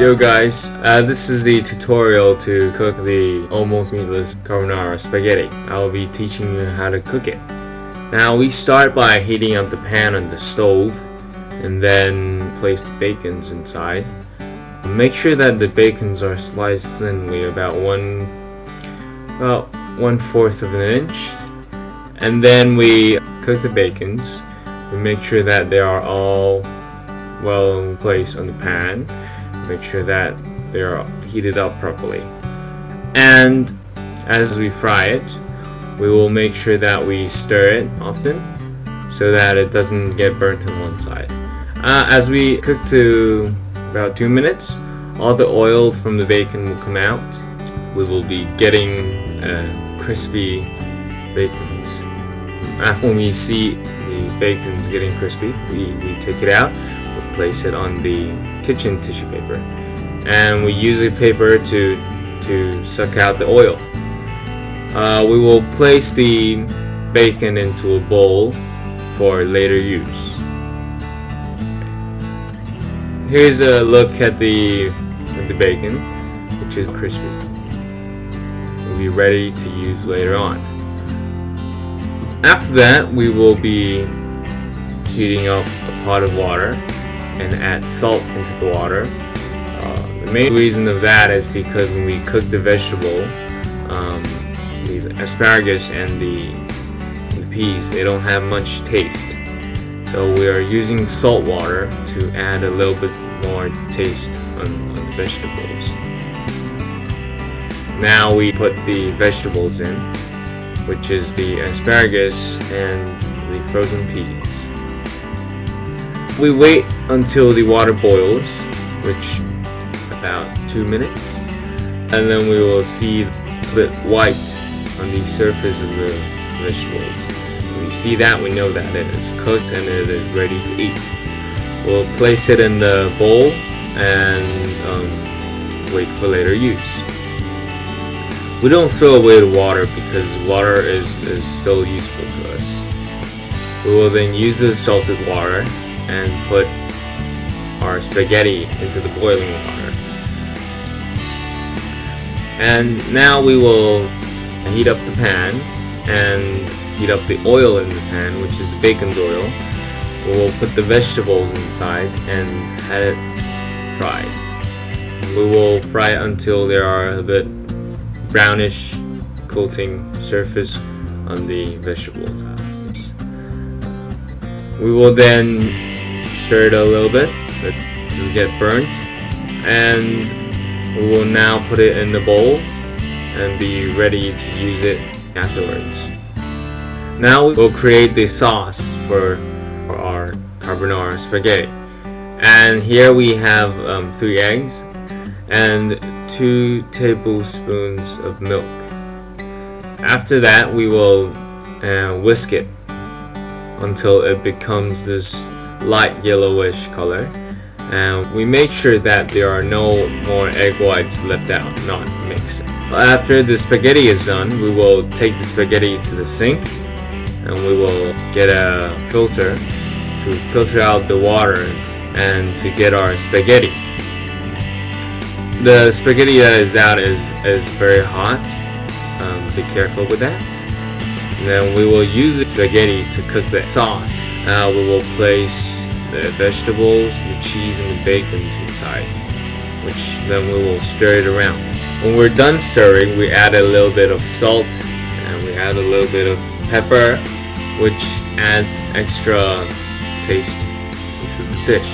Yo guys, this is the tutorial to cook the almost meatless carbonara spaghetti. I will be teaching you how to cook it. Now we start by heating up the pan on the stove and then place the bacons inside. Make sure that the bacons are sliced thinly, about 1/4 of an inch. And then we cook the bacons. We make sure that they are all well in place on the pan. Make sure that they are heated up properly. And as we fry it, we will make sure that we stir it often so that it doesn't get burnt on one side. As we cook to about 2 minutes, all the oil from the bacon will come out. We will be getting crispy bacons. After we see the bacons getting crispy, we take it out, we place it on the kitchen tissue paper, and we use a paper to suck out the oil. We will place the bacon into a bowl for later use. Here's a look at the bacon, which is crispy. It will be ready to use later on. After that, we will be heating up a pot of water and add salt into the water. The main reason of that is because when we cook the vegetable, the asparagus and the peas, they don't have much taste. So we are using salt water to add a little bit more taste on the vegetables. Now we put the vegetables in, which is the asparagus and the frozen peas. We wait until the water boils, which about 2 minutes, and then we will see a bit white on the surface of the vegetables. When we see that, we know that it is cooked and it is ready to eat. We'll place it in the bowl and wait for later use. We don't throw away the water because water is still useful to us. We will then use the salted water and put our spaghetti into the boiling water. And now we will heat up the pan and heat up the oil in the pan, which is the bacon's oil. We will put the vegetables inside and have it fried. We will fry it until there are a bit brownish coating surface on the vegetables. We will then stir it a little bit so it doesn't get burnt, and we will now put it in the bowl and be ready to use it afterwards. Now we'll create the sauce for our carbonara spaghetti, and here we have 3 eggs and 2 tablespoons of milk. After that, we will whisk it until it becomes this light yellowish color, and we make sure that there are no more egg whites left out, not mixed. After the spaghetti is done, we will take the spaghetti to the sink and we will get a filter to filter out the water and to get our spaghetti. The spaghetti that is out is very hot. Be careful with that. And then we will use the spaghetti to cook the sauce. Now we will place the vegetables, the cheese, and the bacons inside, which then we will stir it around. When we're done stirring, we add a little bit of salt and we add a little bit of pepper, which adds extra taste into the dish.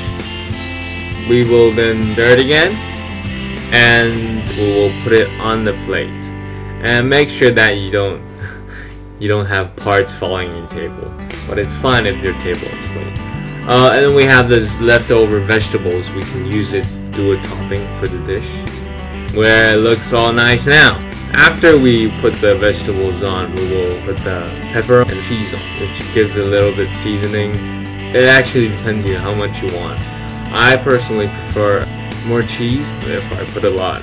We will then stir it again, and we will put it on the plate. And make sure that you don't have parts falling on your table, but it's fine if your table is clean. And then we have those leftover vegetables. We can use it to do a topping for the dish, where it looks all nice now. After we put the vegetables on, we will put the pepper and cheese on, which gives a little bit seasoning. It actually depends on how much you want. I personally prefer more cheese, therefore I put a lot.